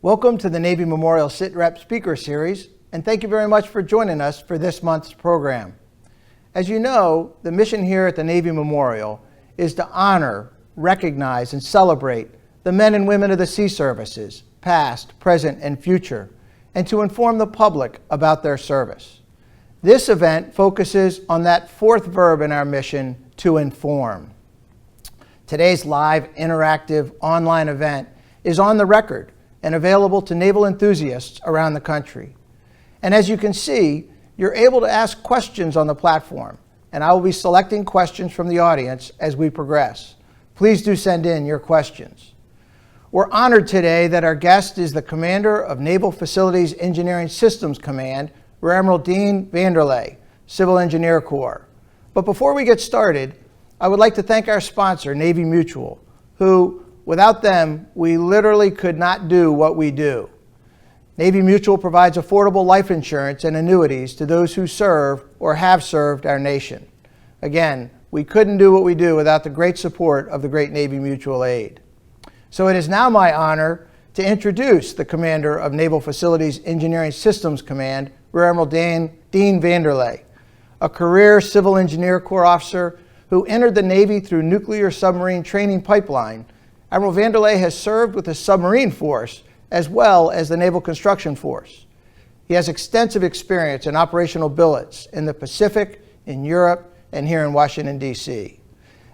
Welcome to the Navy Memorial SITREP Speaker Series, and thank you very much for joining us for this month's program. As you know, the mission here at the Navy Memorial is to honor, recognize, and celebrate the men and women of the sea services, past, present, and future, and to inform the public about their service. This event focuses on that fourth verb in our mission, to inform. Today's live, interactive, online event is on the record and available to naval enthusiasts around the country. And as you can see, you're able to ask questions on the platform, and I will be selecting questions from the audience as we progress. Please do send in your questions. We're honored today that our guest is the Commander of Naval Facilities Engineering Systems Command, Rear Admiral Dean VanderLey, Civil Engineer Corps. But before we get started, I would like to thank our sponsor, Navy Mutual, who, without them, we literally could not do what we do. Navy Mutual provides affordable life insurance and annuities to those who serve or have served our nation. Again, we couldn't do what we do without the great support of the great Navy Mutual aid. So it is now my honor to introduce the Commander of Naval Facilities Engineering Systems Command, Rear Admiral Dean VanderLey, a career Civil Engineer Corps officer who entered the Navy through nuclear submarine training pipeline. Admiral VanderLey has served with the submarine force as well as the Naval Construction Force. He has extensive experience in operational billets in the Pacific, in Europe, and here in Washington, D.C.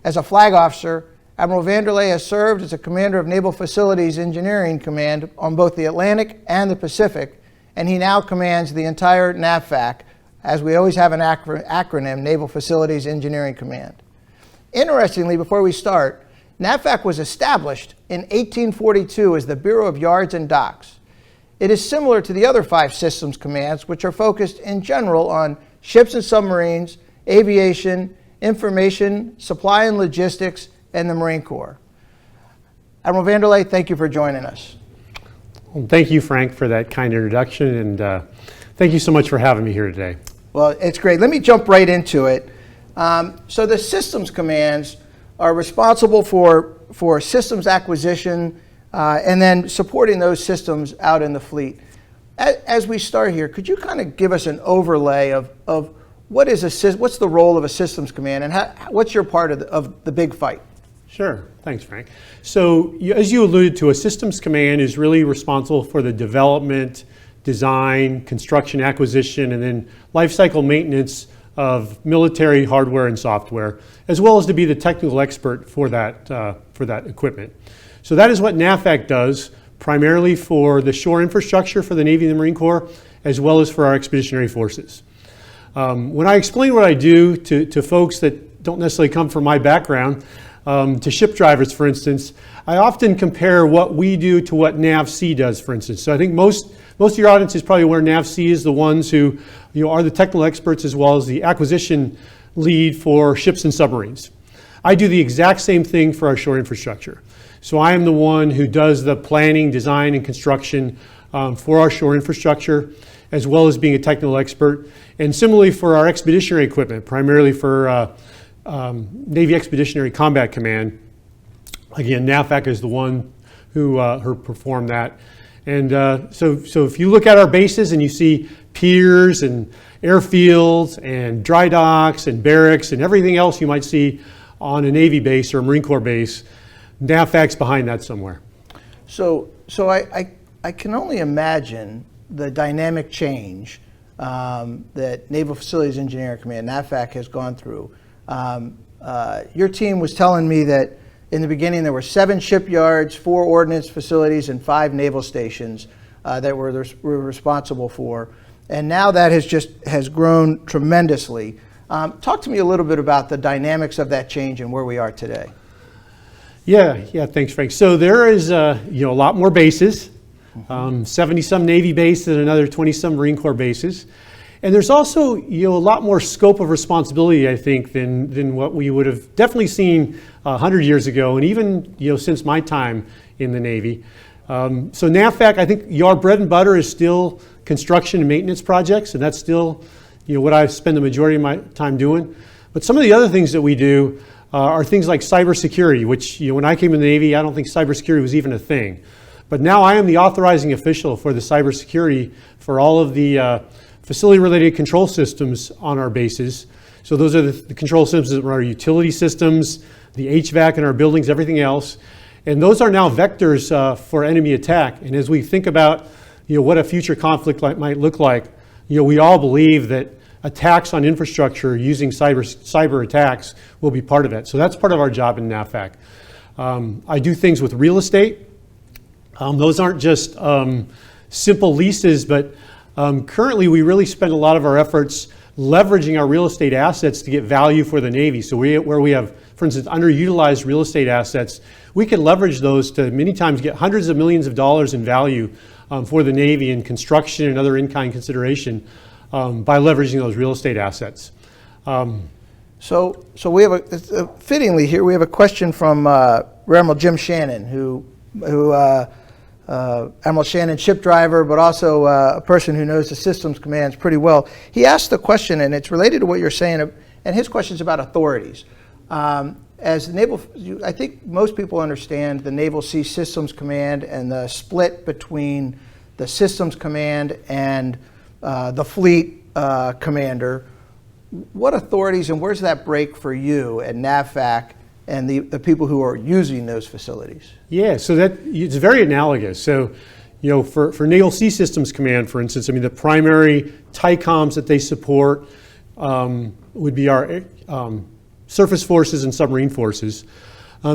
As a flag officer, Admiral VanderLey has served as a commander of Naval Facilities Engineering Command on both the Atlantic and the Pacific, and he now commands the entire NAVFAC, as we always have an acronym, Naval Facilities Engineering Command. Interestingly, before we start, NAVFAC was established in 1842 as the Bureau of Yards and Docks. It is similar to the other 5 systems commands, which are focused in general on ships and submarines, aviation, information, supply and logistics, and the Marine Corps. Admiral VanderLey, thank you for joining us. Well, thank you, Frank, for that kind introduction, and thank you so much for having me here today. Well, it's great. Let me jump right into it. So the systems commands are responsible for systems acquisition and then supporting those systems out in the fleet. As we start here, could you kind of give us an overlay of what's the role of a systems command and what's your part of the big fight? Sure. Thanks, Frank. So as you alluded to, a systems command is really responsible for the development, design, construction, acquisition, and then lifecycle maintenance of military hardware and software, as well as to be the technical expert for that equipment. So that is what NAVFAC does, primarily for the shore infrastructure for the Navy and the Marine Corps, as well as for our expeditionary forces. When I explain what I do to folks that don't necessarily come from my background, to ship drivers, for instance, I often compare what we do to what NAVC does, for instance. So I think most of your audience is probably aware NAVC is the ones who are the technical experts as well as the acquisition lead for ships and submarines. I do the exact same thing for our shore infrastructure. So I am the one who does the planning, design, and construction for our shore infrastructure, as well as being a technical expert. And similarly for our expeditionary equipment, primarily for Navy Expeditionary Combat Command. Again, NAVFAC is the one who performed that. And so if you look at our bases and you see piers and airfields and dry docks and barracks and everything else you might see on a Navy base or a Marine Corps base, NAVFAC's behind that somewhere. So I can only imagine the dynamic change that Naval Facilities Engineering Command, NAVFAC, has gone through. Your team was telling me that in the beginning there were 7 shipyards, 4 ordnance facilities, and 5 naval stations that we're responsible for. And now that has grown tremendously. Talk to me a little bit about the dynamics of that change and where we are today. Yeah, thanks, Frank. So there is a lot more bases, 70-some Navy bases and another 20-some Marine Corps bases. And there's also a lot more scope of responsibility, I think, than what we would have definitely seen 100 years ago, and even since my time in the Navy. So NAVFAC, I think our bread and butter is still construction and maintenance projects, and that's still what I spend the majority of my time doing. But some of the other things that we do are things like cybersecurity, which when I came in the Navy, I don't think cybersecurity was even a thing. But now I am the authorizing official for the cybersecurity for all of the facility-related control systems on our bases. So those are the control systems that run our utility systems, the HVAC in our buildings, everything else. And those are now vectors for enemy attack. And as we think about what a future conflict might look like, we all believe that attacks on infrastructure using cyber attacks will be part of it. So that's part of our job in NAVFAC. I do things with real estate. Those aren't just simple leases, but currently we really spend a lot of our efforts leveraging our real estate assets to get value for the Navy. So where we have, for instance, underutilized real estate assets, we can leverage those to many times get hundreds of millions of dollars in value for the Navy in construction and other in-kind consideration by leveraging those real estate assets. So we have fittingly here, we have a question from Rear Admiral Jim Shannon, who Admiral Shannon, ship driver, but also a person who knows the systems commands pretty well. He asked the question, and it's related to what you're saying, and his question is about authorities. As the Naval, I think most people understand the Naval Sea Systems Command and the split between the Systems Command and the Fleet Commander. What authorities and where's that break for you at NAVFAC and the people who are using those facilities? Yeah, so it's very analogous. So, for Naval Sea Systems Command, for instance, the primary TICOMs that they support would be our surface forces and submarine forces.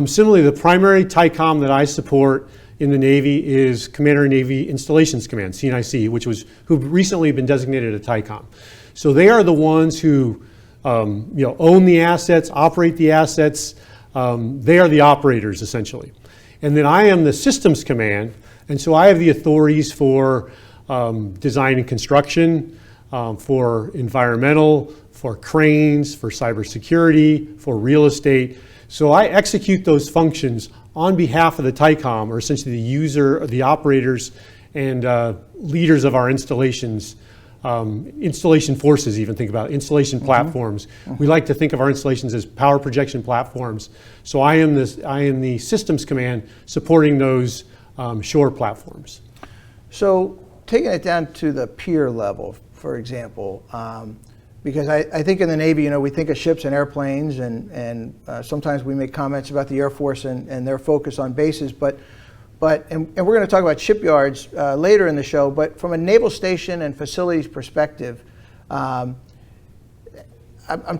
Similarly, the primary TICOM that I support in the Navy is Commander Navy Installations Command, CNIC, who've recently been designated a TICOM. So they are the ones who own the assets, operate the assets. They are the operators, essentially. And then I am the Systems Command, and so I have the authorities for design and construction, for environmental, for cranes, for cybersecurity, for real estate. So I execute those functions on behalf of the TICOM, or essentially the user, the operators, and leaders of our installations. Installation forces, even think about it, installation platforms. We like to think of our installations as power projection platforms. So I am the Systems Command supporting those shore platforms. So taking it down to the peer level, for example, because I think in the Navy, we think of ships and airplanes, and sometimes we make comments about the Air Force and their focus on bases, but we're going to talk about shipyards later in the show, but from a naval station and facilities perspective, I'm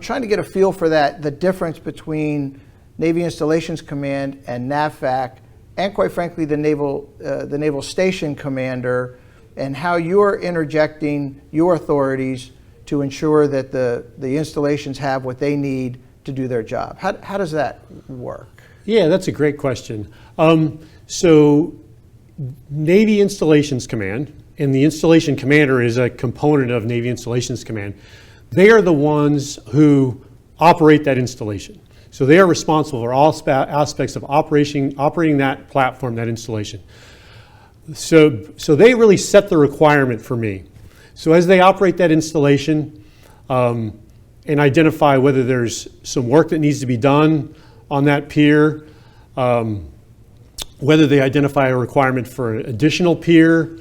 trying to get a feel for the difference between Navy Installations Command and NAVFAC, and quite frankly, the Naval Station Commander, and how you're interjecting your authorities to ensure that the installations have what they need to do their job. How does that work? Yeah, that's a great question. So Navy Installations Command, and the Installation Commander is a component of Navy Installations Command. They are the ones who operate that installation. So they are responsible for all aspects of operating that platform, that installation. So they really set the requirement for me. So as they operate that installation and identify whether there's some work that needs to be done on that pier, whether they identify a requirement for an additional pier,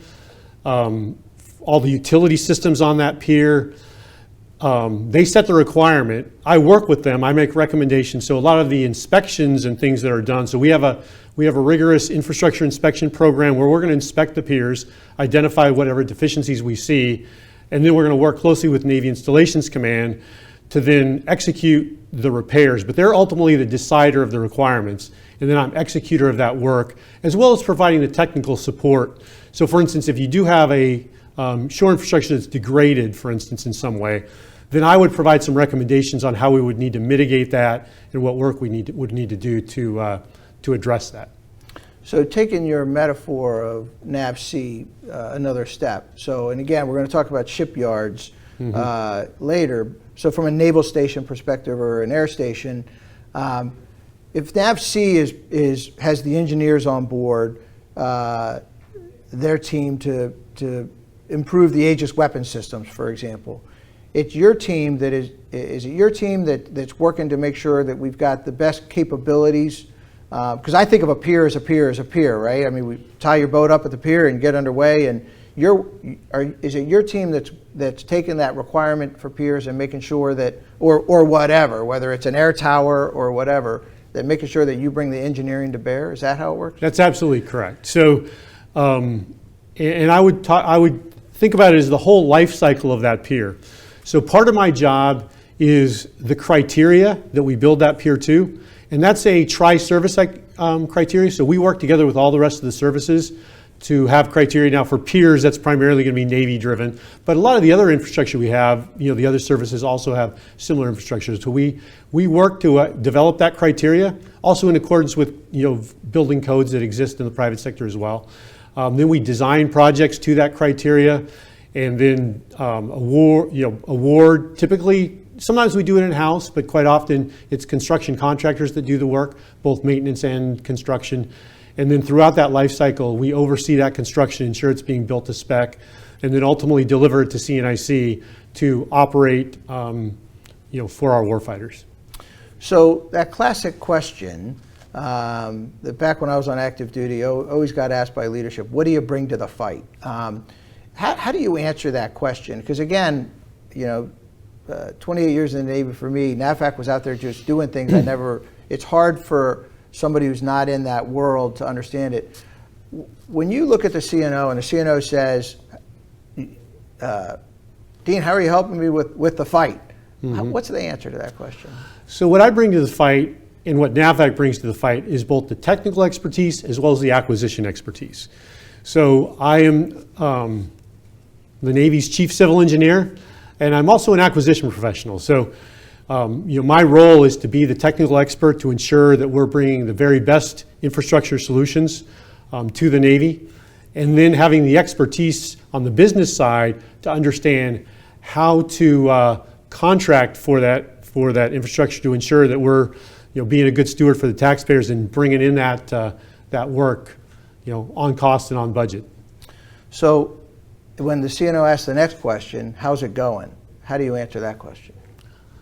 all the utility systems on that pier, they set the requirement. I work with them. I make recommendations. So a lot of the inspections and things that are done. So we have a rigorous infrastructure inspection program where we're going to inspect the piers, identify whatever deficiencies we see, and then we're going to work closely with Navy Installations Command to then execute the repairs. But they're ultimately the decider of the requirements, and then I'm executor of that work, as well as providing the technical support. So for instance, if you do have a shore infrastructure that's degraded, for instance, in some way, then I would provide some recommendations on how we would need to mitigate that and what work we would need to do to address that. So taking your metaphor of NAVSEA another step. So, and again, we're going to talk about shipyards later. So from a naval station perspective or an air station, if NAVSEA has the engineers on board, their team to improve the Aegis weapon systems, for example, it's your team is it your team that's working to make sure that we've got the best capabilities Because I think of a pier as a pier as a pier, right? I mean, we tie your boat up at the pier and get underway, and is it your team that's taking that requirement for piers and making sure that, or whatever, whether it's an air tower or whatever, that making sure that you bring the engineering to bear? Is that how it works? That's absolutely correct. So, and I would think about it as the whole life cycle of that pier. So part of my job is the criteria that we build that pier to, and that's a tri-service criteria. So we work together with all the rest of the services to have criteria. Now for piers, that's primarily going to be Navy driven, but a lot of the other infrastructure we have, the other services also have similar infrastructure. So we work to develop that criteria, also in accordance with building codes that exist in the private sector as well. Then we design projects to that criteria, and then award. Typically, sometimes we do it in-house, but quite often it's construction contractors that do the work, both maintenance and construction. And then throughout that life cycle, we oversee that construction, ensure it's being built to spec, and then ultimately deliver it to CNIC to operate, for our warfighters. So that classic question, that back when I was on active duty, always got asked by leadership, what do you bring to the fight? How do you answer that question? Because again, 28 years in the Navy for me, NAVFAC was out there just doing things it's hard for somebody who's not in that world to understand it. When you look at the CNO and the CNO says, Dean, how are you helping me with the fight? What's the answer to that question? So what I bring to the fight and what NAVFAC brings to the fight is both the technical expertise as well as the acquisition expertise. So I am the Navy's chief civil engineer, and I'm also an acquisition professional. So my role is to be the technical expert to ensure that we're bringing the very best infrastructure solutions to the Navy, and then having the expertise on the business side to understand how to contract for that infrastructure to ensure that we're being a good steward for the taxpayers and bringing in that work on cost and on budget. So when the CNO asks the next question, how's it going? How do you answer that question?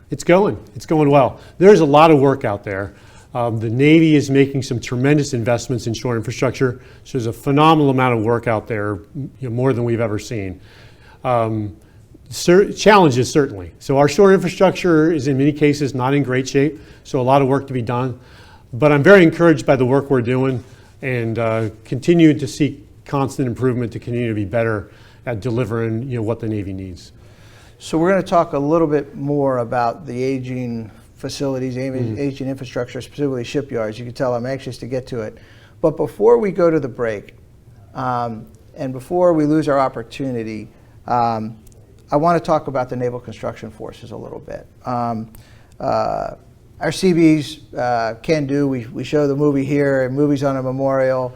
It's going well. There's a lot of work out there. The Navy is making some tremendous investments in shore infrastructure. So there's a phenomenal amount of work out there, more than we've ever seen. Challenges, certainly. So our shore infrastructure is in many cases not in great shape, so a lot of work to be done. But I'm very encouraged by the work we're doing and continue to seek constant improvement to continue to be better at delivering what the Navy needs. So we're going to talk a little bit more about the aging facilities, aging infrastructure, specifically shipyards. You can tell I'm anxious to get to it. But before we go to the break, and before we lose our opportunity, I want to talk about the Naval Construction Forces a little bit. Our Seabees can do. We show the movie here, and movies on a memorial.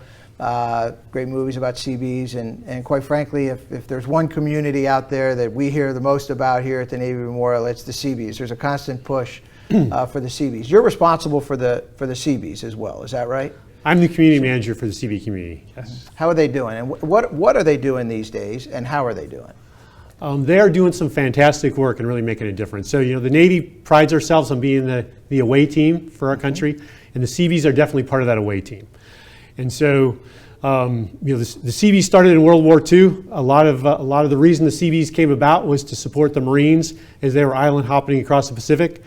Great movies about Seabees, and quite frankly, if there's one community out there that we hear the most about here at the Navy Memorial, it's the Seabees. There's a constant push for the Seabees. You're responsible for the Seabees as well, is that right? I'm the community manager for the Seabee community, yes. How are they doing, and what are they doing these days, and how are they doing? They are doing some fantastic work and really making a difference. So, the Navy prides ourselves on being the away team for our country, and the Seabees are definitely part of that away team. And so, the Seabees started in World War II. A lot of the reason the Seabees came about was to support the Marines as they were island hopping across the Pacific.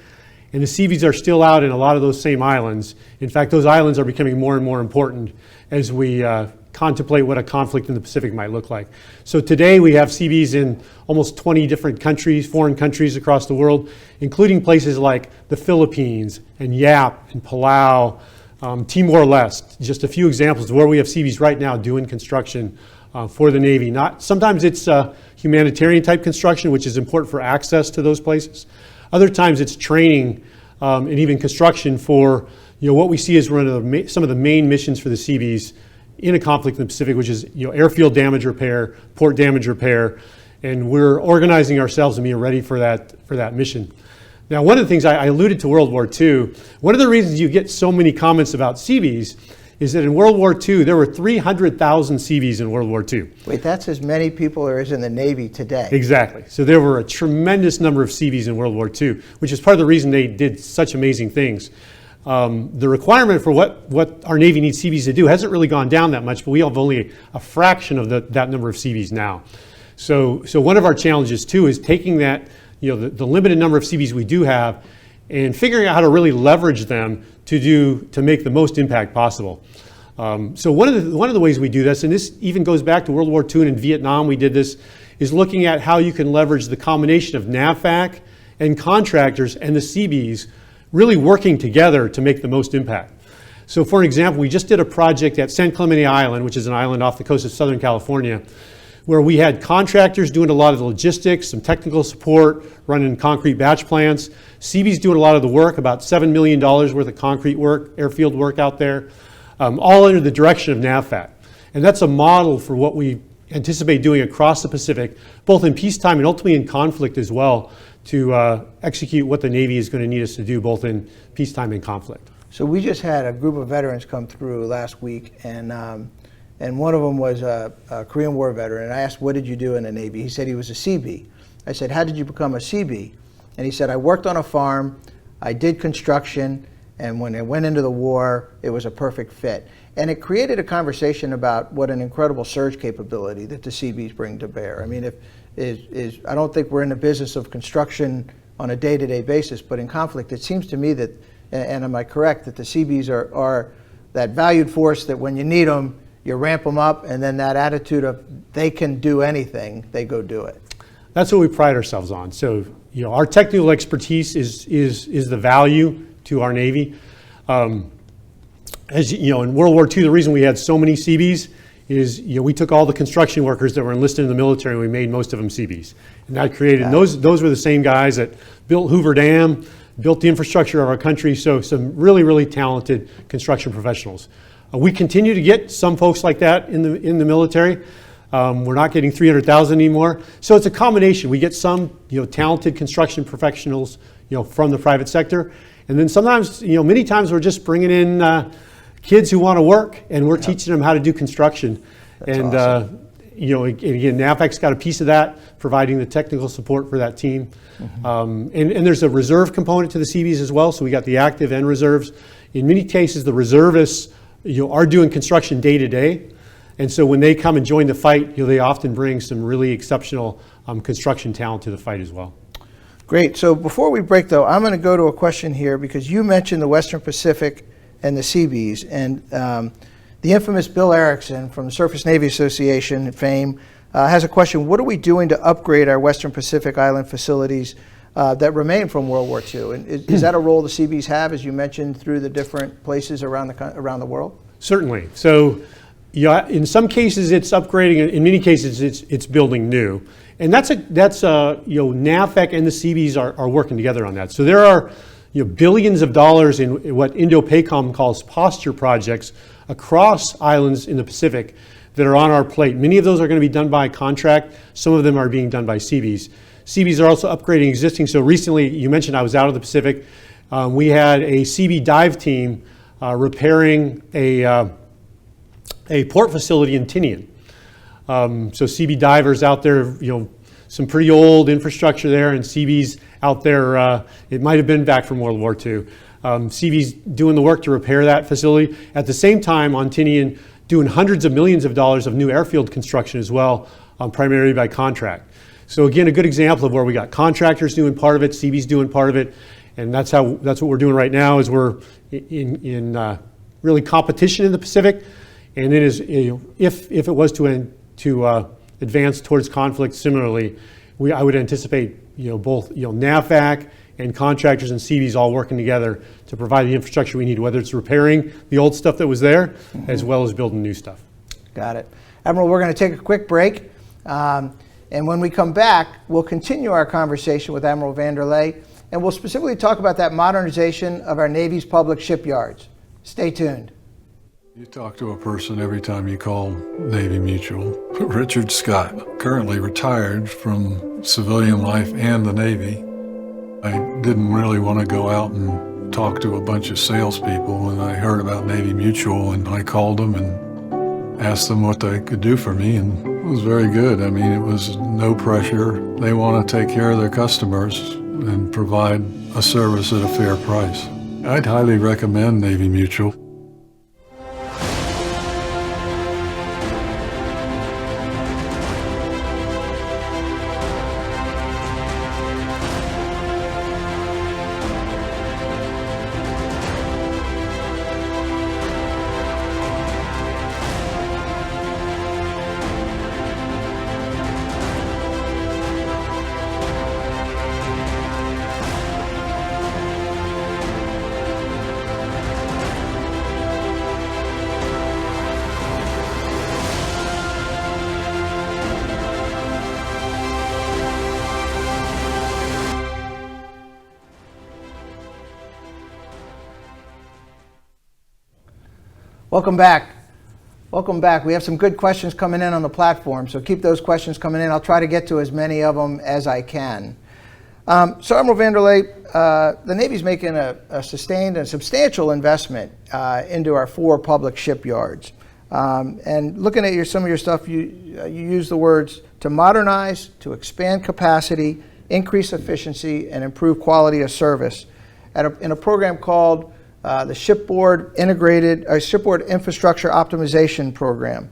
And the Seabees are still out in a lot of those same islands. In fact, those islands are becoming more and more important as we contemplate what a conflict in the Pacific might look like. So today we have Seabees in almost 20 different countries, foreign countries across the world, including places like the Philippines and Yap and Palau, Timor-Leste, just a few examples of where we have Seabees right now doing construction for the Navy. Sometimes it's humanitarian type construction, which is important for access to those places. Other times it's training and even construction for what we see as one of some of the main missions for the Seabees in a conflict in the Pacific, which is airfield damage repair, port damage repair, and we're organizing ourselves and being ready for that mission. Now, one of the things I alluded to World War II. One of the reasons you get so many comments about Seabees is that in World War II there were 300,000 Seabees in World War II. Wait, that's as many people as in the Navy today. Exactly. So there were a tremendous number of Seabees in World War II, which is part of the reason they did such amazing things. the requirement for what our Navy needs Seabees to do hasn't really gone down that much, but we have only a fraction of that number of Seabees now. So one of our challenges too is taking that, the limited number of Seabees we do have and figuring out how to really leverage them to make the most impact possible. So one of the ways we do this, and this even goes back to World War II and in Vietnam we did this, is looking at how you can leverage the combination of NAVFAC and contractors and the Seabees really working together to make the most impact. So for example, we just did a project at San Clemente Island, which is an island off the coast of Southern California, where we had contractors doing a lot of the logistics, some technical support, running concrete batch plants. Seabees doing a lot of the work, about $7 million worth of concrete work, airfield work out there, all under the direction of NAVFAC. And that's a model for what we anticipate doing across the Pacific, both in peacetime and ultimately in conflict as well, to execute what the Navy is going to need us to do, both in peacetime and conflict. So we just had a group of veterans come through last week, and one of them was a Korean War veteran, and I asked, what did you do in the Navy? He said he was a Seabee. I said, how did you become a Seabee? And he said, I worked on a farm, I did construction, and when I went into the war, it was a perfect fit. And it created a conversation about what an incredible surge capability that the Seabees bring to bear. I mean, I don't think we're in the business of construction on a day-to-day basis, but in conflict, it seems to me that, and am I correct, that the Seabees are that valued force that when you need them, you ramp them up, and then that attitude of they can do anything, they go do it. That's what we pride ourselves on. So, our technical expertise is the value to our Navy. As you know, in World War II, the reason we had so many Seabees is we took all the construction workers that were enlisted in the military and we made most of them Seabees. And that created, those were the same guys that built Hoover Dam, built the infrastructure of our country, so some really, really talented construction professionals. We continue to get some folks like that in the military. We're not getting 300,000 anymore. So it's a combination. We get some talented construction professionals from the private sector. And then sometimes, many times we're just bringing in kids who want to work, and we're teaching them how to do construction. That's and awesome. Again, NAVFAC's got a piece of that, providing the technical support for that team. And there's a reserve component to the Seabees as well, so we got the active and reserves. In many cases, the reservists are doing construction day to day, and so when they come and join the fight, they often bring some really exceptional construction talent to the fight as well. Great. So before we break, though, I'm going to go to a question here because you mentioned the Western Pacific and the Seabees, and the infamous Bill Erickson from the Surface Navy Association fame has a question. What are we doing to upgrade our Western Pacific Island facilities that remain from World War II? And is that a role the Seabees have, as you mentioned, through the different places around the world? Certainly. So, in some cases it's upgrading. In many cases it's building new, and that's NAVFAC and the Seabees are working together on that. So there are billions of dollars in what Indo-PACOM calls posture projects across islands in the Pacific that are on our plate. Many of those are going to be done by contract. Some of them are being done by Seabees. Seabees are also upgrading existing. So recently, you mentioned I was out of the Pacific. We had a Seabee dive team repairing a port facility in Tinian. So Seabee divers out there, some pretty old infrastructure there, and Seabees out there, it might have been back from World War II. Seabees doing the work to repair that facility. At the same time, on Tinian, doing hundreds of millions of dollars of new airfield construction as well, primarily by contract. So again, a good example of where we got contractors doing part of it, Seabees doing part of it, and that's what we're doing right now. Is we're in really competition in the Pacific, and it is if it was to advance towards conflict similarly, I would anticipate both NAVFAC and contractors and Seabees all working together to provide the infrastructure we need, whether it's repairing the old stuff that was there, as well as building new stuff. Got it. Admiral, we're going to take a quick break. And when we come back, we'll continue our conversation with Admiral VanderLey, and we'll specifically talk about that modernization of our Navy's public shipyards. Stay tuned. You talk to a person every time you call Navy Mutual. Richard Scott, currently retired from civilian life and the Navy. I didn't really want to go out and talk to a bunch of salespeople, and I heard about Navy Mutual, and I called them and asked them what they could do for me, and it was very good. I mean, it was no pressure. They want to take care of their customers and provide a service at a fair price. I'd highly recommend Navy Mutual. Welcome back. Welcome back. We have some good questions coming in on the platform, so keep those questions coming in. I'll try to get to as many of them as I can. So Admiral VanderLey, the Navy's making a sustained and substantial investment into our 4 public shipyards. And looking at some of your stuff, you use the words to modernize, to expand capacity, increase efficiency, and improve quality of service in a program called the Shipboard Infrastructure Optimization Program.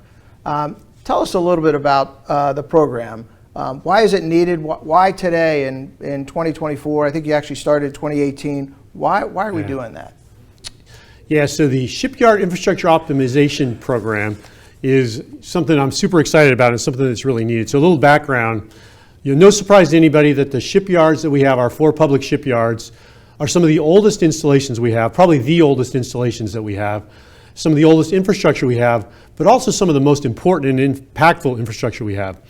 Tell us a little bit about the program. Why is it needed? Why today in 2024? I think you actually started 2018. Why are we doing that? Yeah, so the Shipyard Infrastructure Optimization Program is something I'm super excited about and something that's really needed. So a little background, no surprise to anybody that the shipyards that we have, our 4 public shipyards, are some of the oldest installations we have, probably the oldest installations that we have, some of the oldest infrastructure we have, but also some of the most important and impactful infrastructure we have.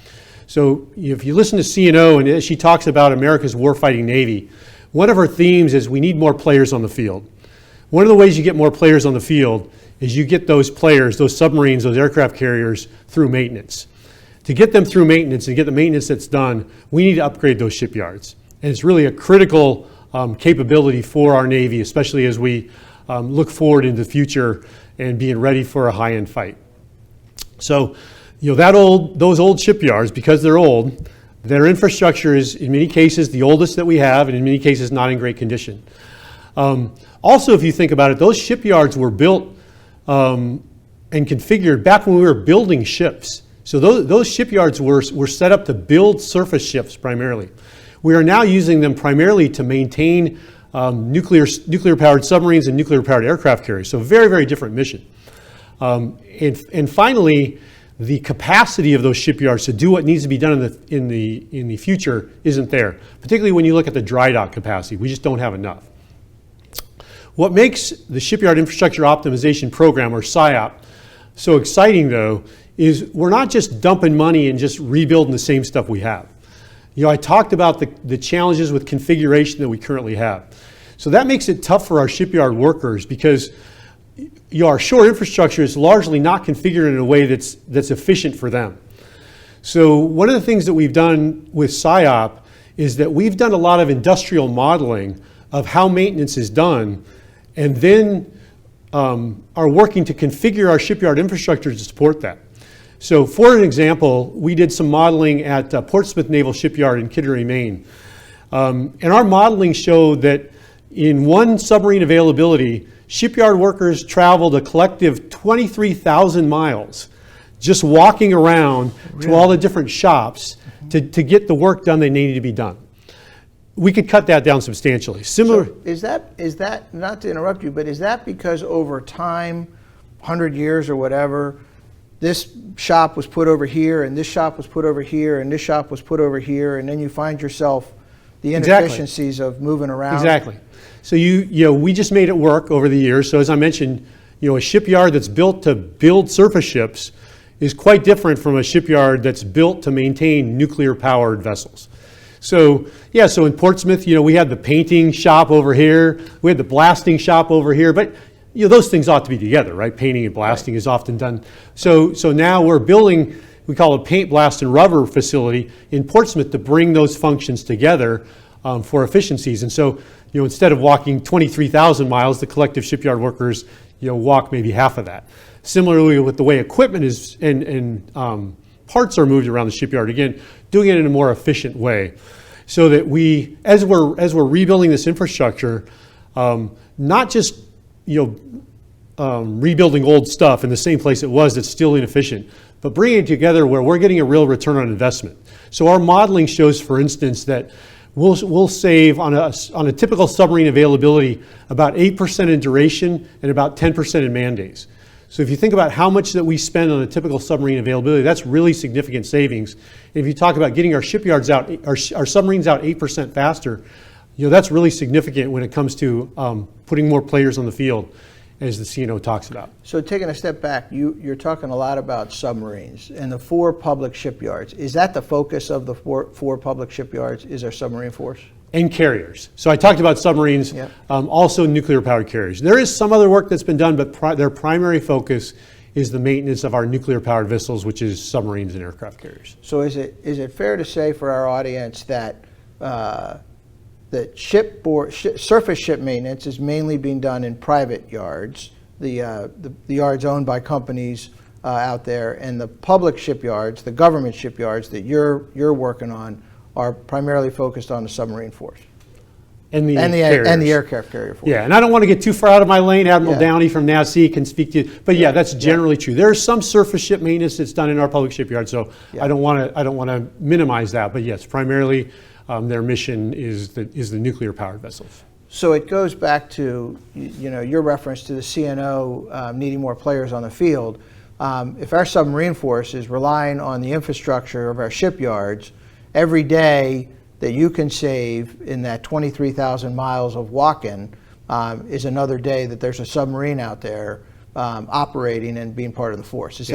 So if you listen to CNO and as she talks about America's warfighting Navy, one of her themes is we need more players on the field. One of the ways you get more players on the field is you get those players, those submarines, those aircraft carriers through maintenance. To get them through maintenance and get the maintenance that's done, we need to upgrade those shipyards. And it's really a critical capability for our Navy, especially as we look forward into the future and being ready for a high-end fight. So, those old shipyards, because they're old, their infrastructure is in many cases the oldest that we have, and in many cases not in great condition. Also, if you think about it, those shipyards were built and configured back when we were building ships. So those shipyards were set up to build surface ships primarily. We are now using them primarily to maintain nuclear-powered submarines and nuclear-powered aircraft carriers. So very, very different mission. And finally, the capacity of those shipyards to do what needs to be done in the future isn't there. Particularly when you look at the dry dock capacity, we just don't have enough. What makes the Shipyard Infrastructure Optimization Program, or SIOP, so exciting though, is we're not just dumping money and just rebuilding the same stuff we have. I talked about the challenges with configuration that we currently have. So that makes it tough for our shipyard workers because our shore infrastructure is largely not configured in a way that's efficient for them. So one of the things that we've done with SIOP is that we've done a lot of industrial modeling of how maintenance is done, and then are working to configure our shipyard infrastructure to support that. So for an example, we did some modeling at Portsmouth Naval Shipyard in Kittery, Maine. And our modeling showed that in one submarine availability, shipyard workers traveled a collective 23,000 miles just walking around to all the different shops to get the work done they needed to be done. We could cut that down substantially. Similar. So is that, not to interrupt you, but is that because over time, 100 years or whatever, this shop was put over here, and this shop was put over here, and this shop was put over here, and then you find yourself the inefficiencies of moving around? Exactly. So we just made it work over the years. So as I mentioned, a shipyard that's built to build surface ships is quite different from a shipyard that's built to maintain nuclear-powered vessels. So in Portsmouth, we had the painting shop over here, we had the blasting shop over here, but those things ought to be together, right? Painting and blasting is often done. So now we're building, we call it paint, blast, and rubber facility in Portsmouth to bring those functions together for efficiencies. And so, instead of walking 23,000 miles, the collective shipyard workers, walk maybe half of that. Similarly, with the way equipment is and parts are moved around the shipyard, again, doing it in a more efficient way, so that we, as we're rebuilding this infrastructure, not just rebuilding old stuff in the same place it was that's still inefficient, but bringing it together where we're getting a real return on investment. So our modeling shows, for instance, that we'll save on a typical submarine availability about 8% in duration and about 10% in man days. So if you think about how much that we spend on a typical submarine availability, that's really significant savings. And if you talk about getting our shipyards out, our submarines out 8% faster, that's really significant when it comes to putting more players on the field, as the CNO talks about. So taking a step back, you're talking a lot about submarines and the 4 public shipyards. Is that the focus of the four public shipyards, is our submarine force? And carriers. So I talked about submarines, Yep. Also nuclear-powered carriers. There is some other work that's been done, but their primary focus is the maintenance of our nuclear-powered vessels, which is submarines and aircraft carriers. So is it fair to say for our audience that surface ship maintenance is mainly being done in private yards, the yards owned by companies out there, and the public shipyards, the government shipyards that you're working on, are primarily focused on the submarine force And the aircraft carrier force? Yeah, and I don't want to get too far out of my lane. Admiral Yeah. Downey from NAVSEA can speak to you, but yeah, that's generally true. There is some surface ship maintenance that's done in our public shipyard, so Yeah. I don't want to minimize that. But yes, primarily their mission is the nuclear-powered vessels. So it goes back to your reference to the CNO needing more players on the field. If our submarine force is relying on the infrastructure of our shipyards, every day that you can save in that 23,000 miles of walk-in is another day that there's a submarine out there operating and being part of the force. Is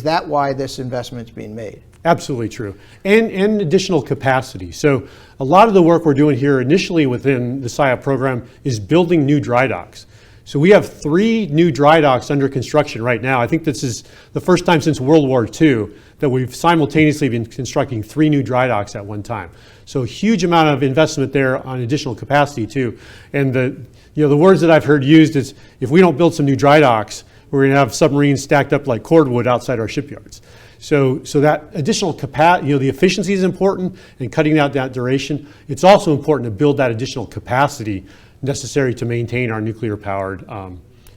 that why this investment's being made? Absolutely true. And additional capacity. So a lot of the work we're doing here initially within the SIOP program is building new dry docks. So we have 3 new dry docks under construction right now. I think this is the first time since World War II that we've simultaneously been constructing 3 new dry docks at one time. So a huge amount of investment there on additional capacity too. And the words that I've heard used is, if we don't build some new dry docks, we're going to have submarines stacked up like cordwood outside our shipyards. So that additional capacity, the efficiency is important in cutting out that duration. It's also important to build that additional capacity necessary to maintain our nuclear-powered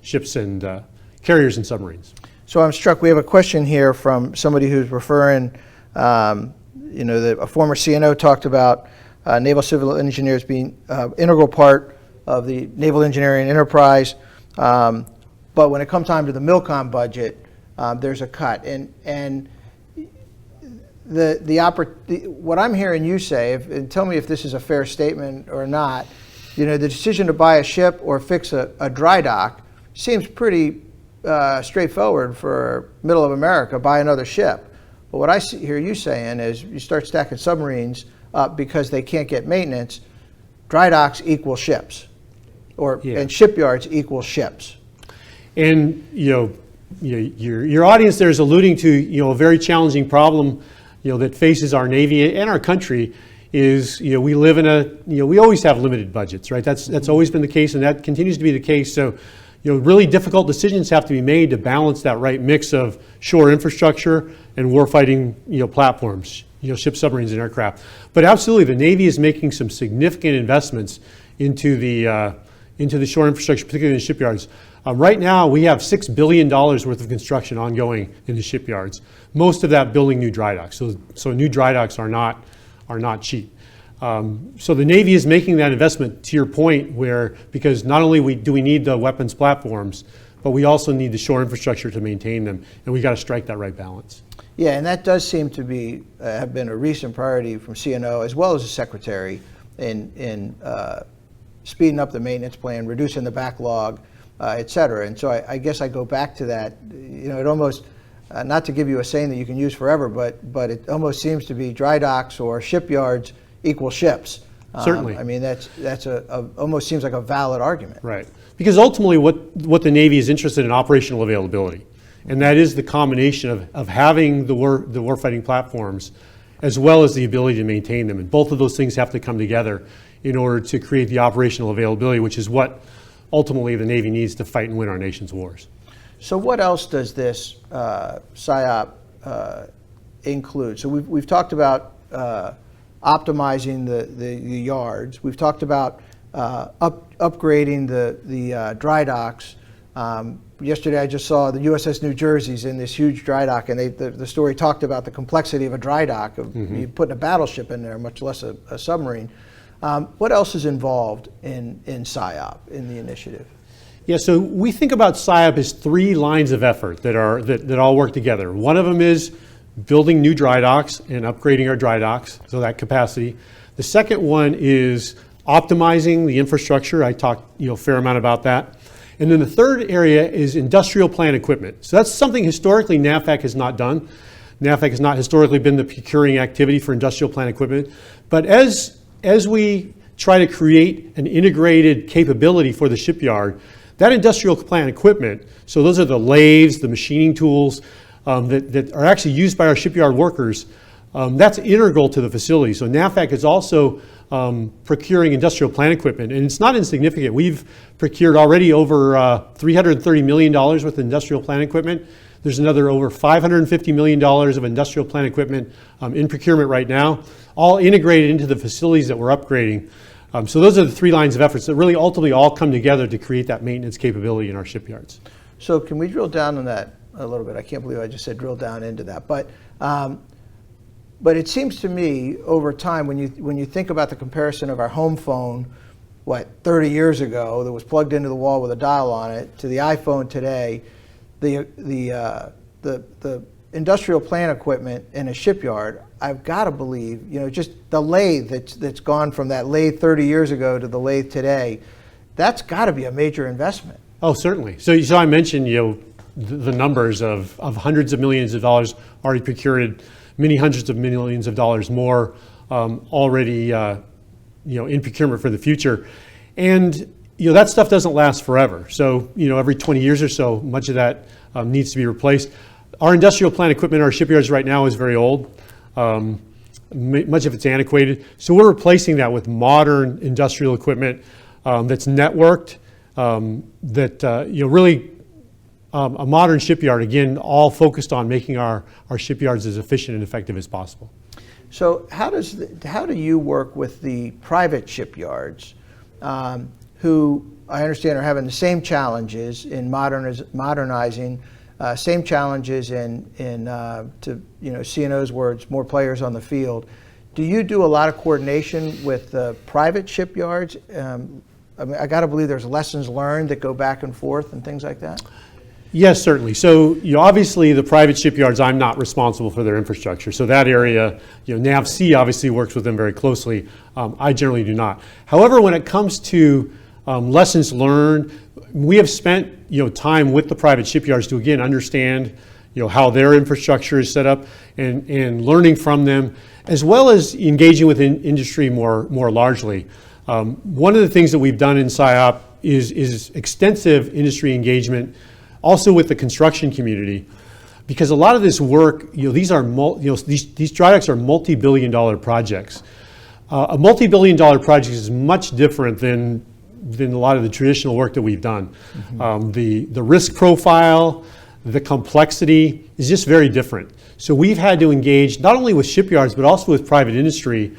ships and carriers and submarines. So I'm struck, we have a question here from somebody who's referring, that a former CNO talked about naval civil engineers being integral part of the naval engineering enterprise. But when it comes time to the MILCOM budget, there's a cut. And what I'm hearing you say, and tell me if this is a fair statement or not, the decision to buy a ship or fix a dry dock seems pretty straightforward for middle of America, buy another ship. But what I hear you saying is you start stacking submarines up because they can't get maintenance. Dry docks equal ships, and shipyards equal ships. And your audience there is alluding to a very challenging problem that faces our Navy and our country. Is we live in we always have limited budgets, right? That's always been the case, and that continues to be the case. So really difficult decisions have to be made to balance that right mix of shore infrastructure and warfighting platforms, ships, submarines, and aircraft. But absolutely, the Navy is making some significant investments into the shore infrastructure, particularly in the shipyards. Right now, we have $6 billion worth of construction ongoing in the shipyards. Most of that building new dry docks. So new dry docks are not cheap. So the Navy is making that investment, to your point, because not only do we need the weapons platforms, but we also need the shore infrastructure to maintain them, and we got to strike that right balance. Yeah, and that does seem to have been a recent priority from CNO as well as the Secretary in speeding up the maintenance plan, reducing the backlog, et cetera. And so I guess I go back to that. It almost, not to give you a saying that you can use forever, but it almost seems to be dry docks or shipyards equal ships. Certainly. I mean, that's almost seems like a valid argument. Right. Because ultimately what the Navy is interested in operational availability. And that is the combination of having the warfighting platforms as well as the ability to maintain them. And both of those things have to come together in order to create the operational availability, which is what ultimately the Navy needs to fight and win our nation's wars. So what else does this SIOP include? So we've talked about optimizing the yards. We've talked about upgrading the dry docks. Yesterday I just saw the USS New Jersey's in this huge dry dock, and the story talked about the complexity of a dry dock, of you putting a battleship in there, much less a submarine. What else is involved in SIOP, in the initiative? Yeah, so we think about SIOP as 3 lines of effort that all work together. One of them is building new dry docks and upgrading our dry docks, so that capacity. The second one is optimizing the infrastructure. I talked a fair amount about that. And then the third area is industrial plant equipment. So that's something historically NAVFAC has not done. NAVFAC has not historically been the procuring activity for industrial plant equipment. But as we try to create an integrated capability for the shipyard, that industrial plant equipment, so those are the lathes, the machining tools that are actually used by our shipyard workers, that's integral to the facility. So NAVFAC is also procuring industrial plant equipment, and it's not insignificant. We've procured already over $330 million worth of industrial plant equipment. There's another over $550 million of industrial plant equipment in procurement right now, all integrated into the facilities that we're upgrading. So those are the 3 lines of efforts that really ultimately all come together to create that maintenance capability in our shipyards. So can we drill down on that a little bit? I can't believe I just said drill down into that. But it seems to me over time, when you think about the comparison of our home phone, 30 years ago, that was plugged into the wall with a dial on it, to the iPhone today, the industrial plant equipment in a shipyard, I've got to believe, just the lathe that's gone from that lathe 30 years ago to the lathe today, that's got to be a major investment. Oh, certainly. So I mentioned, the numbers of hundreds of millions of dollars already procured, many hundreds of millions of dollars more already, in procurement for the future. And, that stuff doesn't last forever. So, every 20 years or so, much of that needs to be replaced. Our industrial plant equipment in our shipyards right now is very old. Much of it's antiquated. So we're replacing that with modern industrial equipment that's networked, really a modern shipyard, again, all focused on making our shipyards as efficient and effective as possible. So how do you work with the private shipyards who I understand are having the same challenges in modernizing, same challenges in to CNO's words, more players on the field? Do you do a lot of coordination with the private shipyards? I got to believe there's lessons learned that go back and forth and things like that. Yes, certainly. So, obviously the private shipyards, I'm not responsible for their infrastructure. So that area, NAVC obviously works with them very closely. I generally do not. However, when it comes to lessons learned, we have spent, time with the private shipyards to again understand, how their infrastructure is set up and learning from them, as well as engaging with industry more largely. One of the things that we've done in SIOP is extensive industry engagement, also with the construction community, because a lot of this work, these dry docks are multi-billion-dollar projects. A multi-billion-dollar project is much different than a lot of the traditional work that we've done. The risk profile, the complexity is just very different. So we've had to engage not only with shipyards but also with private industry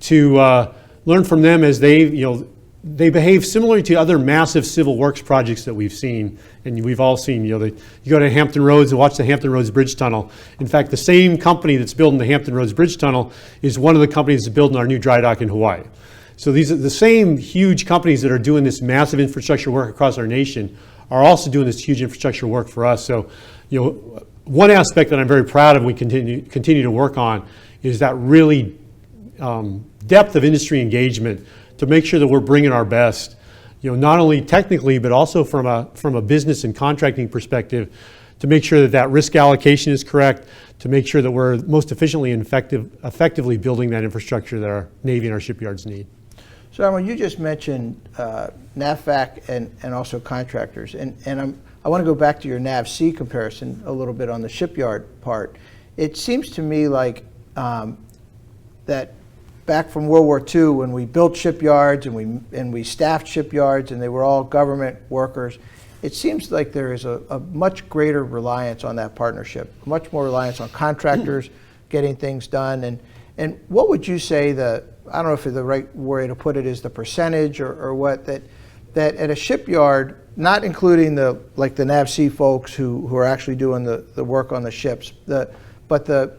to learn from them as they behave similarly to other massive civil works projects that we've seen, and we've all seen. You go to Hampton Roads and watch the Hampton Roads Bridge Tunnel. In fact, the same company that's building the Hampton Roads Bridge Tunnel is one of the companies that's building our new dry dock in Hawaii. So these are the same huge companies that are doing this massive infrastructure work across our nation are also doing this huge infrastructure work for us. So, one aspect that I'm very proud of we continue to work on is that really depth of industry engagement to make sure that we're bringing our best, not only technically but also from a business and contracting perspective, to make sure that risk allocation is correct, to make sure that we're most efficiently and effectively building that infrastructure that our Navy and our shipyards need. So, Admiral, you just mentioned NAVFAC and also contractors, and I want to go back to your NAVC comparison a little bit on the shipyard part. It seems to me like that back from World War II, when we built shipyards and we staffed shipyards and they were all government workers, it seems like there is a much greater reliance on that partnership, much more reliance on contractors getting things done. And what would you say I don't know if the right way to put it is the percentage or what, that at a shipyard, not including the NAVC folks who are actually doing the work on the ships, but the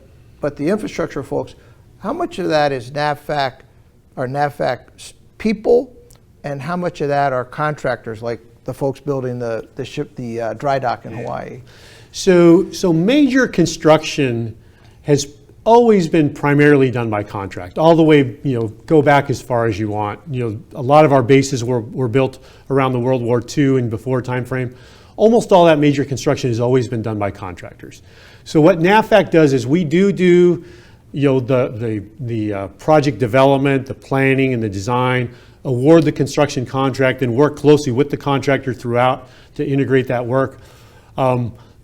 infrastructure folks, how much of that is NAVFAC or NAVFAC people, and how much of that are contractors like the folks building the ship, the dry dock in Hawaii? So major construction has always been primarily done by contract, all the way, go back as far as you want. A lot of our bases were built around the World War II and before time frame. Almost all that major construction has always been done by contractors. So what NAVFAC does is we do the project development, the planning and the design, award the construction contract, and work closely with the contractor throughout to integrate that work.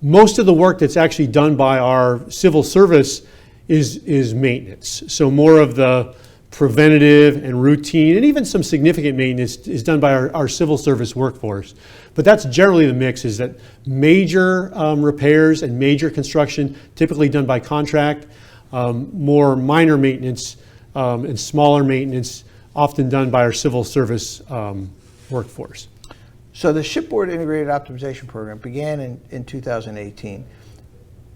Most of the work that's actually done by our civil service is maintenance. So more of the preventative and routine, and even some significant maintenance is done by our civil service workforce. But that's generally the mix, is that major repairs and major construction typically done by contract, more minor maintenance and smaller maintenance often done by our civil service workforce. So the Shipboard Integrated Optimization Program began in 2018.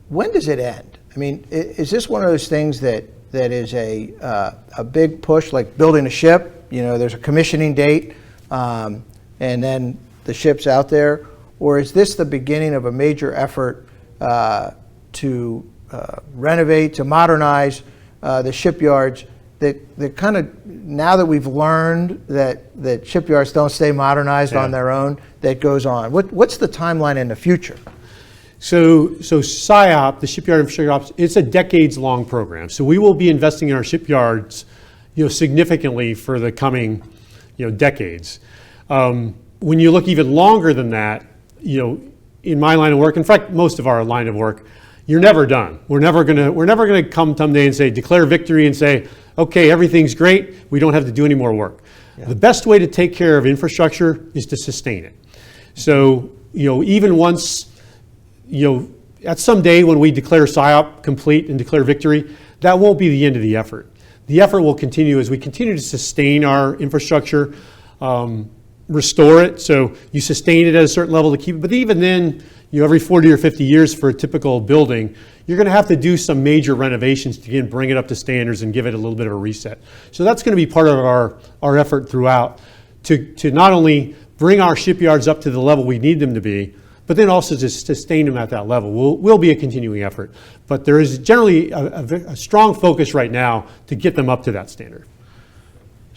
When does it end? I mean, is this one of those things that is a big push, like building a ship? There's a commissioning date, and then the ship's out there, or is this the beginning of a major effort to renovate, to modernize the shipyards? That kind of, now that we've learned that shipyards don't stay modernized on their own, that goes on. What's the timeline in the future? So SIOP, the Shipyard Infrastructure Ops, it's a decades-long program. So we will be investing in our shipyards, significantly for the coming, decades. When you look even longer than that, in my line of work, in fact, most of our line of work, you're never done. We're never gonna come someday and say, declare victory and say, okay, everything's great, we don't have to do any more work. Yeah. The best way to take care of infrastructure is to sustain it. So, even once, at some day when we declare SIOP complete and declare victory, that won't be the end of the effort. The effort will continue as we continue to sustain our infrastructure, restore it. So you sustain it at a certain level to keep it, but even then, every 40 or 50 years for a typical building, you're going to have to do some major renovations to again bring it up to standards and give it a little bit of a reset. So that's going to be part of our effort throughout to not only bring our shipyards up to the level we need them to be, but then also to sustain them at that level. Will be a continuing effort. But there is generally a strong focus right now to get them up to that standard.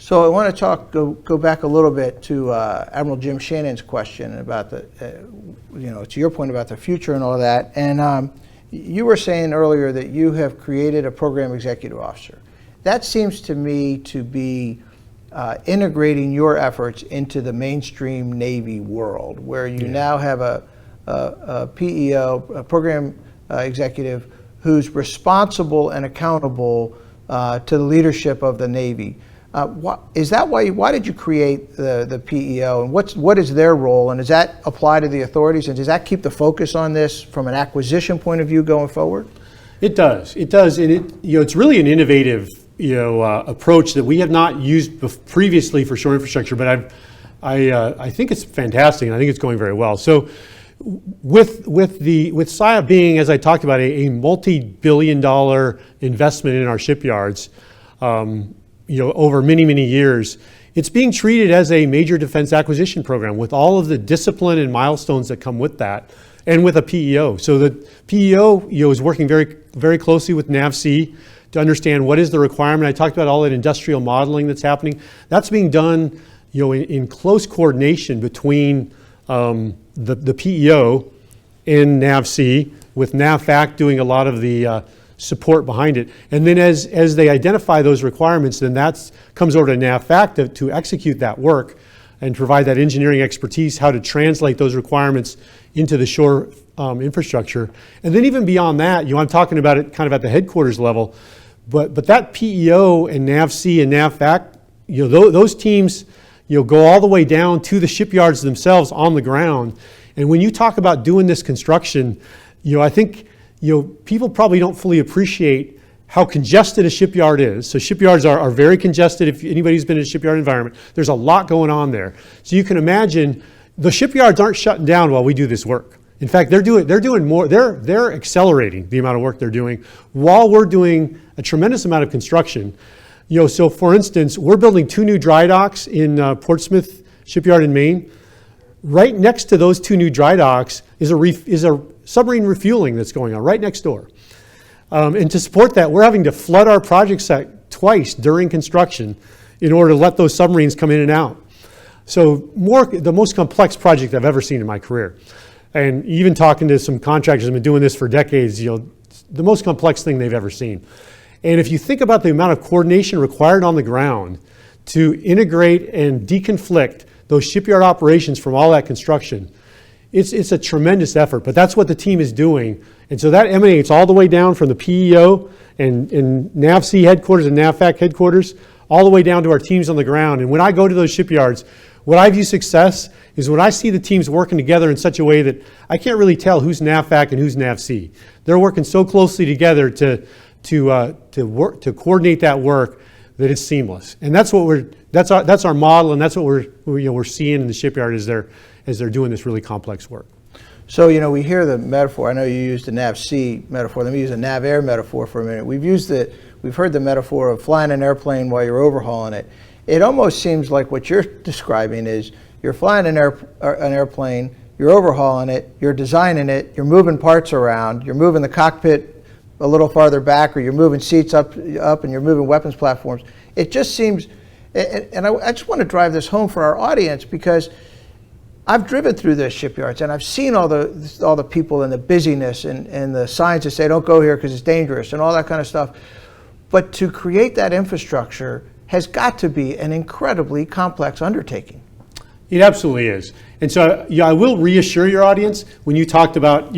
So I want to go back a little bit to Admiral Jim Shannon's question about to your point about the future and all of that. And you were saying earlier that you have created a program executive officer. That seems to me to be integrating your efforts into the mainstream Navy world, where you now have a PEO, a program executive, who's responsible and accountable to the leadership of the Navy. Why did you create the PEO, and what is their role, and does that apply to the authorities, and does that keep the focus on this from an acquisition point of view going forward? It does, and it's really an innovative approach that we have not used previously for shore infrastructure, but I think it's fantastic, and I think it's going very well. So with SIOP being, as I talked about, a multi-billion-dollar investment in our shipyards, over many, many years, it's being treated as a major defense acquisition program with all of the discipline and milestones that come with that, and with a PEO. So the PEO is working very, very closely with NAVC to understand what is the requirement. I talked about all that industrial modeling that's happening. That's being done in close coordination between the PEO and NAVC, with NAVFAC doing a lot of the support behind it. And then as they identify those requirements, then that comes over to NAVFAC to execute that work and provide that engineering expertise, how to translate those requirements into the shore infrastructure. And then even beyond that, I'm talking about it kind of at the headquarters level, but that PEO and NAVC and NAVFAC, those teams go all the way down to the shipyards themselves on the ground. And when you talk about doing this construction, I think people probably don't fully appreciate how congested a shipyard is. So shipyards are very congested. If anybody's been in a shipyard environment, there's a lot going on there. So you can imagine the shipyards aren't shutting down while we do this work. In fact, they're doing more. They're accelerating the amount of work they're doing while we're doing a tremendous amount of construction. So for instance, we're building 2 new dry docks in Portsmouth Shipyard in Maine. Right next to those 2 new dry docks is a submarine refueling that's going on right next door. And to support that, we're having to flood our project site twice during construction in order to let those submarines come in and out. So the most complex project I've ever seen in my career. And even talking to some contractors who've been doing this for decades, the most complex thing they've ever seen. And if you think about the amount of coordination required on the ground to integrate and deconflict those shipyard operations from all that construction, it's a tremendous effort, but that's what the team is doing. And so that emanates all the way down from the PEO and NAVC headquarters and NAVFAC headquarters, all the way down to our teams on the ground. And when I go to those shipyards, what I view success is when I see the teams working together in such a way that I can't really tell who's NAVFAC and who's NAVC. They're working so closely together to coordinate that work that it's seamless. And that's our model, and that's what we're seeing in the shipyard as they're doing this really complex work. So, we hear the metaphor. I know you used the NAVC metaphor. Let me use a NAVAIR metaphor for a minute. We've heard the metaphor of flying an airplane while you're overhauling it. It almost seems like what you're describing is you're flying an airplane, you're overhauling it, you're designing it, you're moving parts around, you're moving the cockpit a little farther back, or you're moving seats up and you're moving weapons platforms. It just seems, and I just want to drive this home for our audience, because I've driven through the shipyards and I've seen all the people and the busyness and the signs that say don't go here because it's dangerous and all that kind of stuff. But to create that infrastructure has got to be an incredibly complex undertaking. It absolutely is. And so I will reassure your audience, when you talked about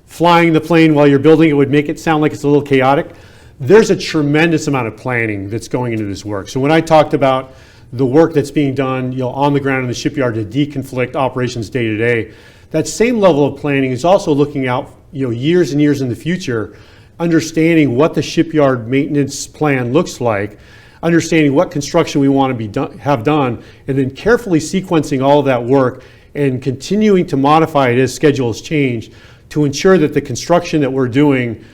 flying the plane while you're building it would make it sound like it's a little chaotic. There's a tremendous amount of planning that's going into this work. So when I talked about the work that's being done on the ground in the shipyard to deconflict operations day to day, that same level of planning is also looking out years and years in the future, understanding what the shipyard maintenance plan looks like, understanding what construction we want to have done, and then carefully sequencing all of that work and continuing to modify it as schedules change to ensure that the construction that we're doing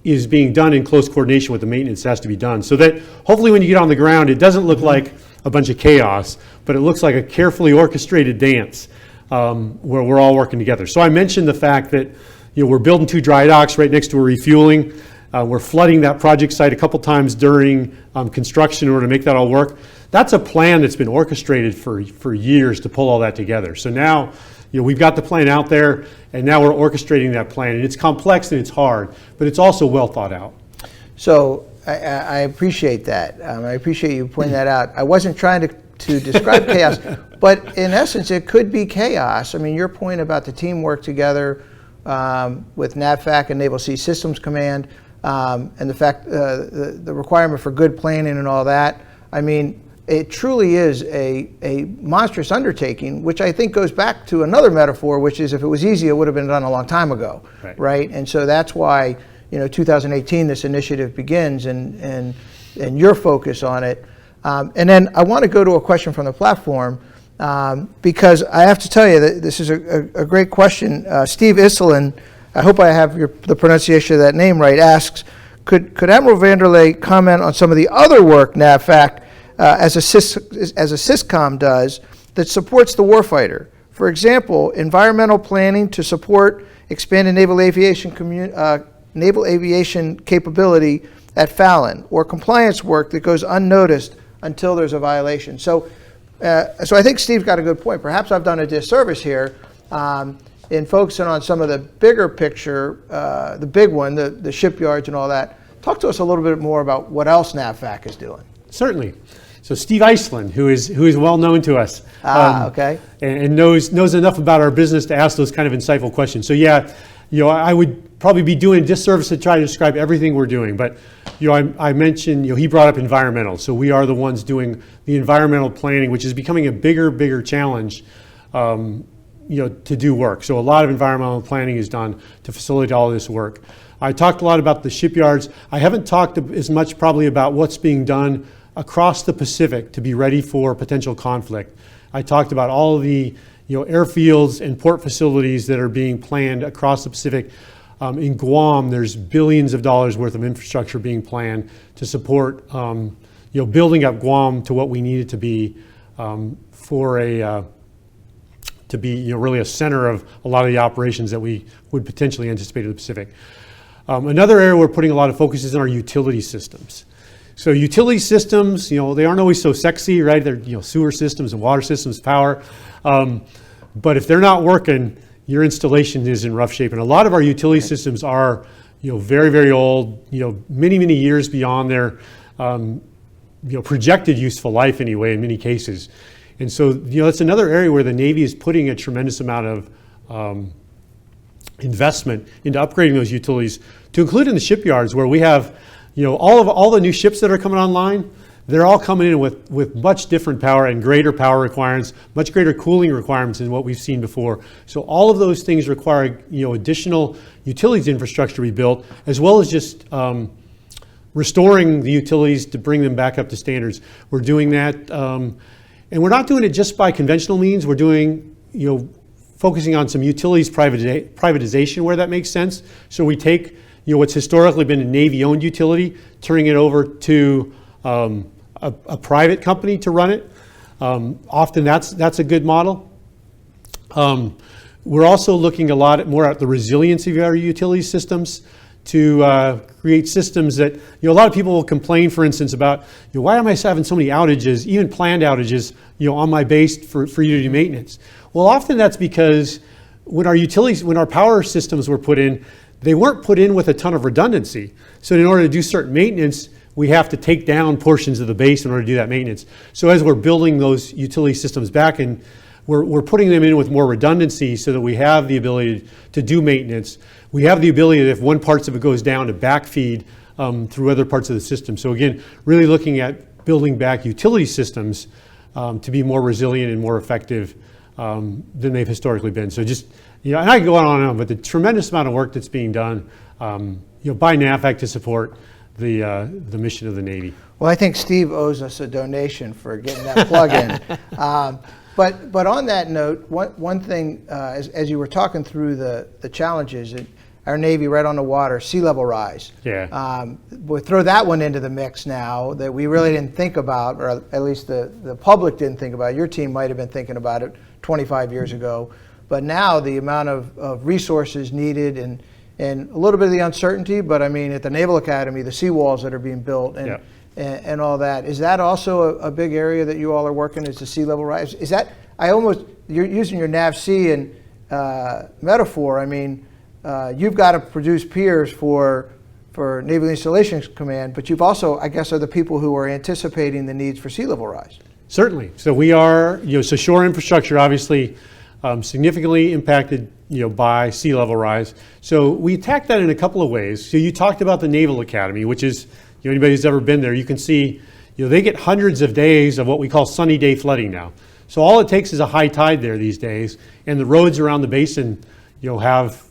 is being done in close coordination with the maintenance that has to be done. So that hopefully when you get on the ground, it doesn't look like a bunch of chaos, but it looks like a carefully orchestrated dance where we're all working together. So I mentioned the fact that we're building 2 dry docks right next to a refueling. We're flooding that project site a couple times during construction in order to make that all work. That's a plan that's been orchestrated for years to pull all that together. So now we've got the plan out there, and now we're orchestrating that plan. And it's complex and it's hard, but it's also well thought out. So I appreciate that. I appreciate you pointing that out. I wasn't trying to describe chaos, but in essence, it could be chaos. I mean, your point about the teamwork together with NAVFAC and Naval Sea Systems Command, and the fact the requirement for good planning and all that. I mean, it truly is a monstrous undertaking, which I think goes back to another metaphor, which is if it was easy, it would have been done a long time ago, right? And so that's why 2018 this initiative begins, and your focus on it. And then I want to go to a question from the platform, because I have to tell you that this is a great question. Steve Iselin, I hope I have the pronunciation of that name right, asks, could Admiral VanderLey comment on some of the other work NAVFAC as a SysCom does that supports the warfighter? For example, environmental planning to support expanded naval aviation capability at Fallon, or compliance work that goes unnoticed until there's a violation. So I think Steve's got a good point. Perhaps I've done a disservice here in focusing on some of the bigger picture, the big one, the shipyards and all that. Talk to us a little bit more about what else NAVFAC is doing. Certainly. So Steve Iselin, who is well known to us, okay, and knows enough about our business to ask those kind of insightful questions. So yeah, I would probably be doing a disservice to try to describe everything we're doing. But I mentioned he brought up environmental. So we are the ones doing the environmental planning, which is becoming a bigger challenge. To do work. So a lot of environmental planning is done to facilitate all of this work. I talked a lot about the shipyards. I haven't talked as much probably about what's being done across the Pacific to be ready for potential conflict. I talked about all of the airfields and port facilities that are being planned across the Pacific. In Guam, there's billions of dollars worth of infrastructure being planned to support building up Guam to what we need it to be to be really a center of a lot of the operations that we would potentially anticipate in the Pacific. Another area we're putting a lot of focus is on our utility systems. So utility systems, they aren't always so sexy, right? They're sewer systems and water systems, power. But if they're not working, your installation is in rough shape. And a lot of our utility systems are, very, very old, many, many years beyond their, projected useful life anyway, in many cases. And so, that's another area where the Navy is putting a tremendous amount of investment into upgrading those utilities, to include in the shipyards where we have, all the new ships that are coming online. They're all coming in with much different power and greater power requirements, much greater cooling requirements than what we've seen before. So all of those things require additional utilities infrastructure to be built, as well as just restoring the utilities to bring them back up to standards. We're doing that, and we're not doing it just by conventional means. We're doing, focusing on some utilities privatization where that makes sense. So we take what's historically been a Navy-owned utility, turning it over to a private company to run it. Often that's a good model. We're also looking a lot more at the resiliency of our utility systems to create systems that, a lot of people will complain, for instance, about, why am I having so many outages, even planned outages, on my base for you to do maintenance? Well, often that's because when our power systems were put in, they weren't put in with a ton of redundancy. So in order to do certain maintenance, we have to take down portions of the base in order to do that maintenance. So as we're building those utility systems back, and we're putting them in with more redundancy so that we have the ability to do maintenance. We have the ability that if one part of it goes down, to backfeed through other parts of the system. So again, really looking at building back utility systems to be more resilient and more effective than they've historically been. So just, and I can go on and on, but the tremendous amount of work that's being done by NAVFAC to support the mission of the Navy. Well, I think Steve owes us a donation for getting that plug in. But on that note, one thing, as you were talking through the challenges, our Navy right on the water, sea level rise. Yeah. We'll throw that one into the mix now that we really didn't think about, or at least the public didn't think about. Your team might have been thinking about it 25 years ago. But now the amount of resources needed and a little bit of the uncertainty, but I mean, at the Naval Academy, the seawalls that are being built and all that, is that also a big area that you all are working, is the sea level rise? Is that, you're using your NAVSEA and metaphor, I mean, you've got to produce peers for Naval Installation Command, but you've also, I guess, are the people who are anticipating the needs for sea level rise. Certainly. So we are, so shore infrastructure obviously significantly impacted, by sea level rise. So we attack that in a couple of ways. So you talked about the Naval Academy, which is, anybody who's ever been there, you can see, they get hundreds of days of what we call sunny day flooding now. So all it takes is a high tide there these days, and the roads around the basin, have,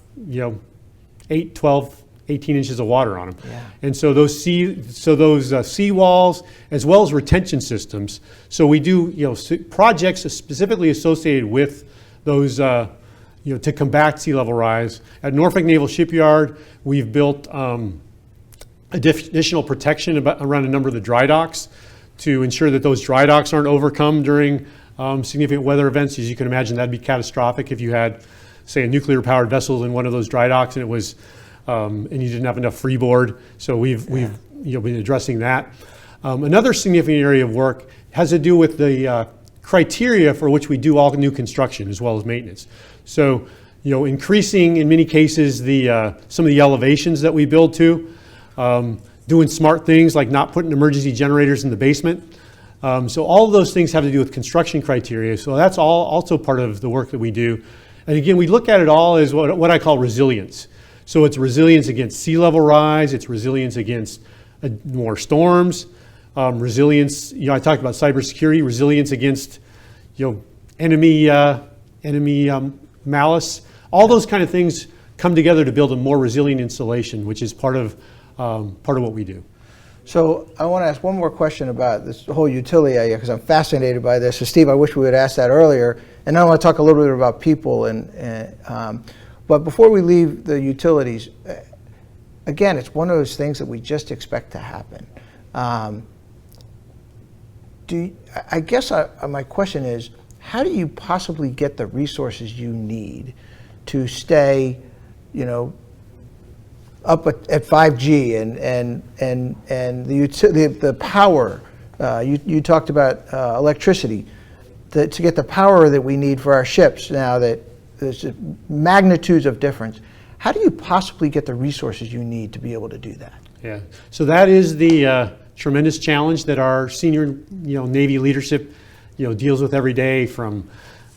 8, 12, 18 inches of water on them. Yeah. And so those sea walls, as well as retention systems. So we do, projects specifically associated with those, to combat sea level rise. At Norfolk Naval Shipyard, we've built additional protection around a number of the dry docks to ensure that those dry docks aren't overcome during significant weather events. As you can imagine, that'd be catastrophic if you had, say, a nuclear-powered vessel in one of those dry docks and it was, and you didn't have enough freeboard. So we've been addressing that. Another significant area of work has to do with the criteria for which we do all new construction as well as maintenance. So, increasing in many cases some of the elevations that we build to, doing smart things like not putting emergency generators in the basement. So all of those things have to do with construction criteria. So that's all also part of the work that we do. And again, we look at it all as what I call resilience. So it's resilience against sea level rise, it's resilience against more storms, resilience, I talked about cybersecurity, resilience against, enemy malice. All those kind of things come together to build a more resilient installation, which is part of what we do. So I want to ask one more question about this whole utility area, because I'm fascinated by this. So Steve, I wish we would ask that earlier. And I want to talk a little bit about people. But before we leave the utilities, again, it's one of those things that we just expect to happen. I guess my question is, how do you possibly get the resources you need to stay, up at 5G and the power? You talked about electricity, to get the power that we need for our ships now that there's magnitudes of difference. How do you possibly get the resources you need to be able to do that? Yeah, so that is the tremendous challenge that our senior Navy leadership deals with every day, from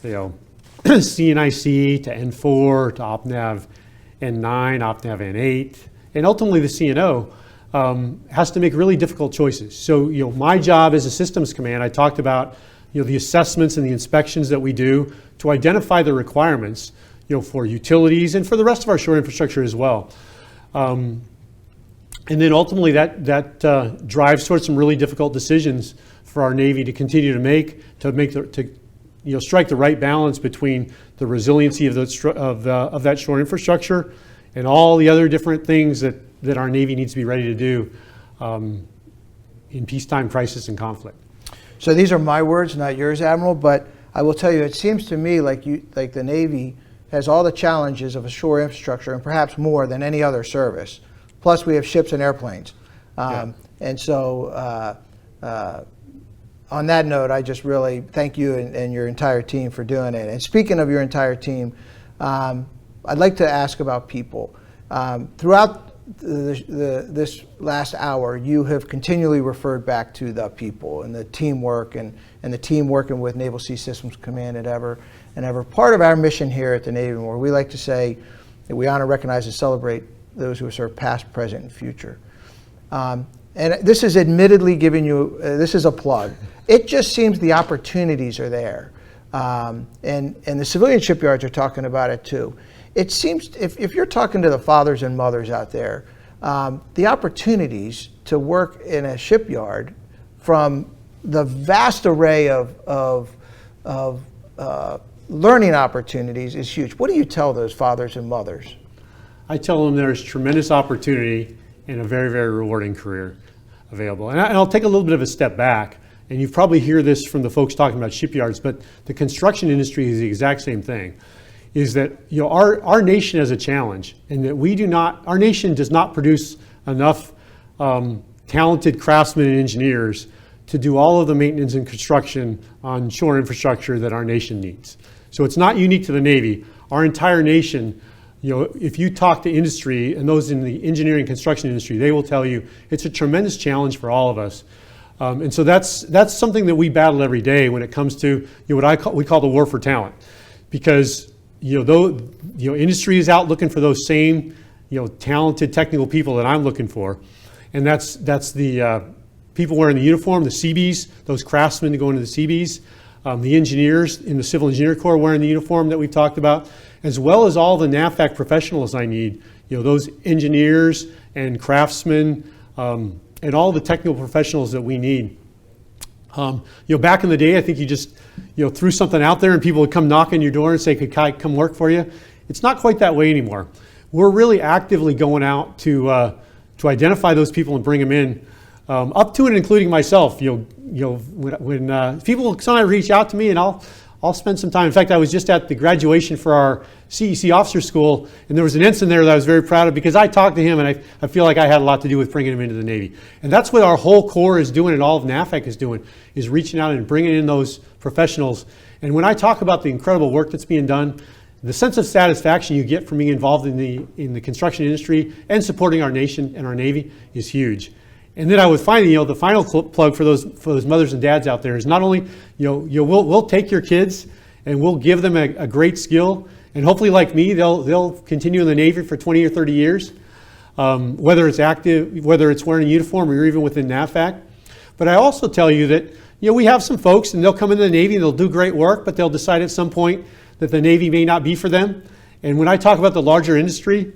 CNIC to N4 to OpNav N9, OpNav N8, and ultimately the CNO has to make really difficult choices. So my job as a systems command, I talked about the assessments and the inspections that we do to identify the requirements for utilities and for the rest of our shore infrastructure as well. And then ultimately that drives towards some really difficult decisions for our Navy to continue to make, to strike the right balance between the resiliency of that shore infrastructure and all the other different things that our Navy needs to be ready to do in peacetime, crisis, and conflict. So these are my words, not yours, Admiral, but I will tell you, it seems to me like the Navy has all the challenges of a shore infrastructure, and perhaps more than any other service. Plus we have ships and airplanes. And so on that note, I just really thank you and your entire team for doing it. And speaking of your entire team, I'd like to ask about people. Throughout this last hour, you have continually referred back to the people and the teamwork and the team working with Naval Sea Systems Command at ever. Part of our mission here at the Navy Memorial, we like to say that we honor, recognize, and celebrate those who have served past, present, and future. And this is admittedly giving you, this is a plug. It just seems the opportunities are there. And the civilian shipyards are talking about it too. It seems, if you're talking to the fathers and mothers out there, the opportunities to work in a shipyard, from the vast array of learning opportunities, is huge. What do you tell those fathers and mothers? I tell them there's tremendous opportunity and a very, very rewarding career available. And I'll take a little bit of a step back, and you probably hear this from the folks talking about shipyards, but the construction industry is the exact same thing. Is that our nation has a challenge, and that our nation does not produce enough talented craftsmen and engineers to do all of the maintenance and construction on shore infrastructure that our nation needs. So it's not unique to the Navy. Our entire nation, if you talk to industry and those in the engineering construction industry, they will tell you it's a tremendous challenge for all of us. And so that's something that we battle every day when it comes to what we call the war for talent, because industry is out looking for those same talented technical people that I'm looking for, and that's the people wearing the uniform, the Seabees, those craftsmen to go into the Seabees, the engineers in the Civil Engineer Corps wearing the uniform that we've talked about, as well as all the NAVFAC professionals I need, those engineers and craftsmen, and all the technical professionals that we need. Back in the day, I think you just threw something out there and people would come knock on your door and say, "Could I come work for you?" It's not quite that way anymore. We're really actively going out to identify those people and bring them in, up to and including myself. When people sometimes reach out to me, and I'll spend some time. In fact, I was just at the graduation for our CEC officer school, and there was an ensign there that I was very proud of, because I talked to him, and I feel like I had a lot to do with bringing him into the Navy. And that's what our whole Corps is doing, and all of NAVFAC is doing, is reaching out and bringing in those professionals. And when I talk about the incredible work that's being done, the sense of satisfaction you get from being involved in the construction industry and supporting our nation and our Navy is huge. And then I would find, the final plug for those mothers and dads out there is not only, we'll take your kids and we'll give them a great skill, and hopefully, like me, they'll continue in the Navy for 20 or 30 years, whether it's active, whether it's wearing a uniform, or even within NAVFAC. But I also tell you that we have some folks, and they'll come into the Navy and they'll do great work, but they'll decide at some point that the Navy may not be for them, And when I talk about the larger industry,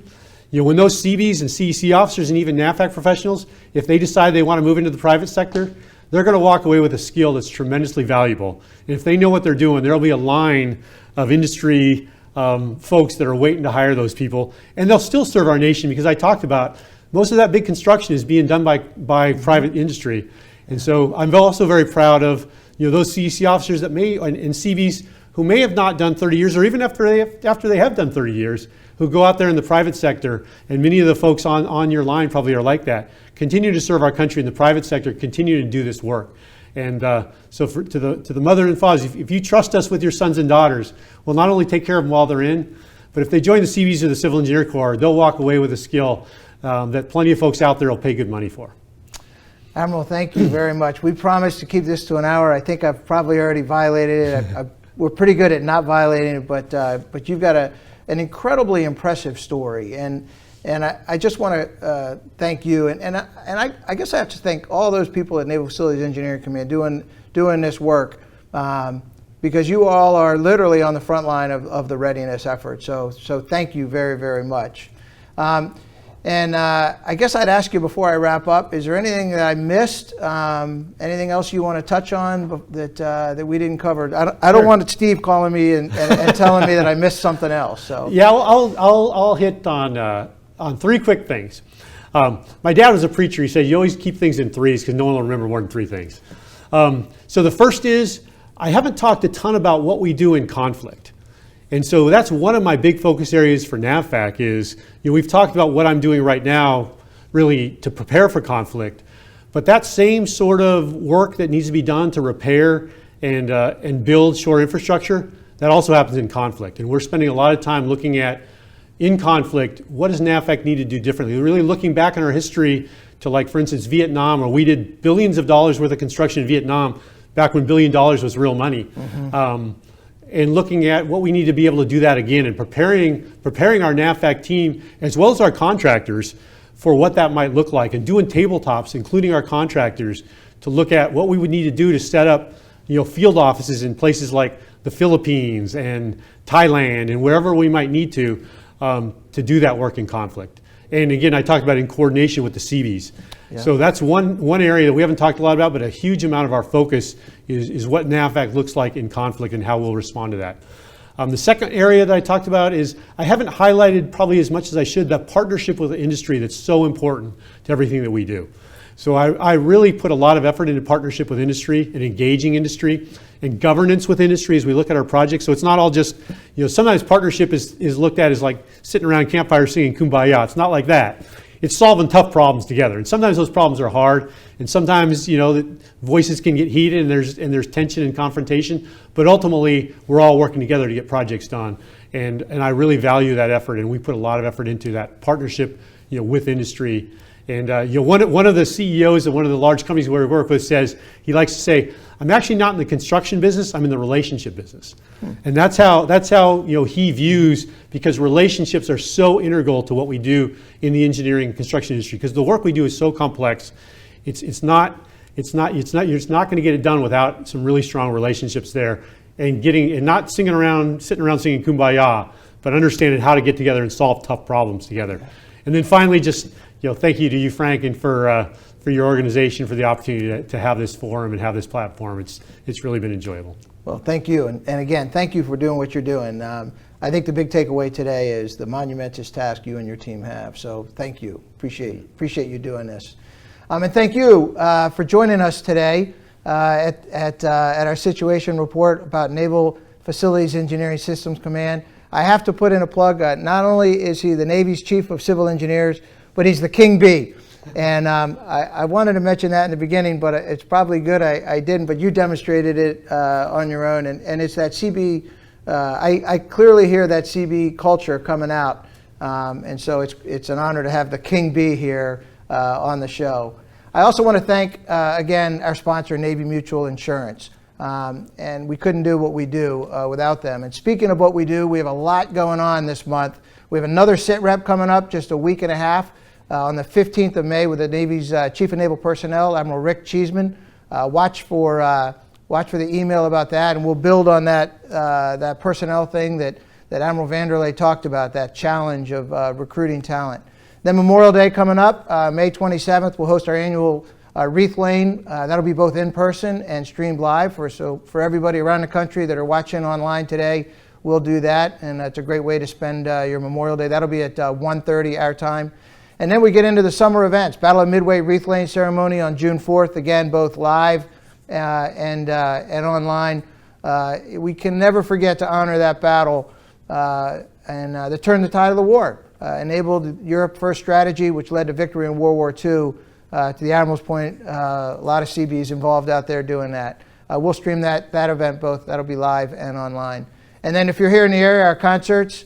when those CBs and CEC officers and even NAVFAC professionals, if they decide they want to move into the private sector, they're going to walk away with a skill that's tremendously valuable. And if they know what they're doing, there'll be a line of industry folks that are waiting to hire those people, and they'll still serve our nation, because I talked about most of that big construction is being done by private industry. And so I'm also very proud of those CEC officers that may, and CBs who may have not done 30 years, or even after they have done 30 years, who go out there in the private sector, and many of the folks on your line probably are like that, continue to serve our country in the private sector, continue to do this work. And so to the mother and fathers, if you trust us with your sons and daughters, we'll not only take care of them while they're in, but if they join the CVs or the Civil Engineer Corps, they'll walk away with a skill that plenty of folks out there will pay good money for. Admiral, thank you very much. We promised to keep this to an hour. I think I've probably already violated it. We're pretty good at not violating it, but you've got an incredibly impressive story. And I just want to thank you, and I guess I have to thank all those people at Naval Facilities Engineering Command doing this work, because you all are literally on the front line of the readiness effort. So thank you very, very much. I guess I'd ask you before I wrap up, is there anything that I missed? Anything else you want to touch on that we didn't cover? I don't want Steve calling me and telling me that I missed something else. So yeah, I'll hit on three quick things. My dad was a preacher. He said you always keep things in threes because no one will remember more than three things. So the first is, I haven't talked a ton about what we do in conflict. And so that's one of my big focus areas for NAVFAC is, we've talked about what I'm doing right now really to prepare for conflict, but that same sort of work that needs to be done to repair and build shore infrastructure, that also happens in conflict. And we're spending a lot of time looking at, in conflict, what does NAVFAC need to do differently? We're really looking back in our history to, like, for instance, Vietnam, where we did billions of dollars worth of construction in Vietnam back when $1 billion was real money. Mm-hmm. And looking at what we need to be able to do that again, and preparing our NAVFAC team as well as our contractors for what that might look like, and doing tabletops, including our contractors, to look at what we would need to do to set up field offices in places like the Philippines and Thailand and wherever we might need to do that work in conflict. And again, I talked about in coordination with the CBs. Yeah. So that's one area that we haven't talked a lot about, but a huge amount of our focus is what NAVFAC looks like in conflict and how we'll respond to that. The second area that I talked about is, I haven't highlighted probably as much as I should, that partnership with the industry that's so important to everything that we do. So I really put a lot of effort into partnership with industry and engaging industry and governance with industry as we look at our projects. So it's not all just, sometimes partnership is looked at as like sitting around campfire singing Kumbaya. It's not like that. It's solving tough problems together. And sometimes those problems are hard. And sometimes, the voices can get heated and there's tension and confrontation. But ultimately, we're all working together to get projects done. And I really value that effort. And we put a lot of effort into that partnership, with industry. And one of the CEOs of one of the large companies we work with says, he likes to say, I'm actually not in the construction business, I'm in the relationship business. And that's how he views, because relationships are so integral to what we do in the engineering and construction industry, because the work we do is so complex. You're just not going to get it done without some really strong relationships there, and not sitting around singing Kumbaya, but understanding how to get together and solve tough problems together. And then finally, just thank you to you, Frank, and for your organization for the opportunity to have this forum and have this platform. It's really been enjoyable. Well, thank you, and again, thank you for doing what you're doing. I think the big takeaway today is the monumentous task you and your team have. So thank you. Appreciate you doing this, and thank you for joining us today at our situation report about Naval Facilities Engineering Systems Command. I have to put in a plug. Not only is he the Navy's Chief of Civil Engineers, but he's the King Bee. And I wanted to mention that in the beginning, but it's probably good I didn't, but you demonstrated it on your own. And it's that CB, I clearly hear that CB culture coming out. And so it's an honor to have the King Bee here on the show. I also want to thank, again, our sponsor, Navy Mutual Insurance. And we couldn't do what we do without them. And speaking of what we do, we have a lot going on this month. We have another SITREP coming up just a week and a half on the 15th of May with the Navy's Chief of Naval Personnel, Admiral Rick Cheeseman. Watch for the email about that, and we'll build on that personnel thing that that Admiral VanderLey talked about, that challenge of recruiting talent. Then Memorial Day coming up, May 27th, we'll host our annual Wreath Lane. That'll be both in person and streamed live. For everybody around the country that are watching online today, we'll do that, and it's a great way to spend your Memorial Day. That'll be at 1:30 our time. And then we get into the summer events. Battle of Midway Wreath Lane ceremony on June 4th, again, both live and online. We can never forget to honor that battle and that turned the tide of the war, enabled Europe First strategy, which led to victory in World War II. To the Admiral's point, a lot of Seabees involved out there doing that. We'll stream that event both. That'll be live and online. And then if you're here in the area, our concerts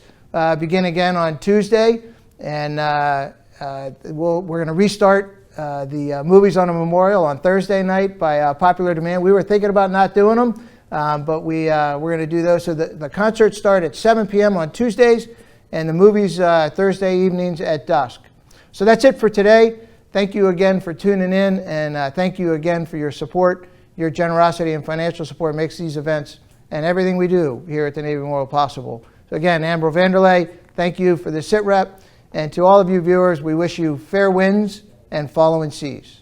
begin again on Tuesday. And we're going to restart the Movies on a Memorial on Thursday night by popular demand. We were thinking about not doing them, but we're going to do those. So the concerts start at 7 p.m. on Tuesdays, and the movies Thursday evenings at dusk. So that's it for today. Thank you again for tuning in, and thank you again for your support. Your generosity and financial support makes these events and everything we do here at the Navy Memorial possible. So again, Admiral VanderLey, thank you for the SITREP. And to all of you viewers, we wish you fair winds and following seas.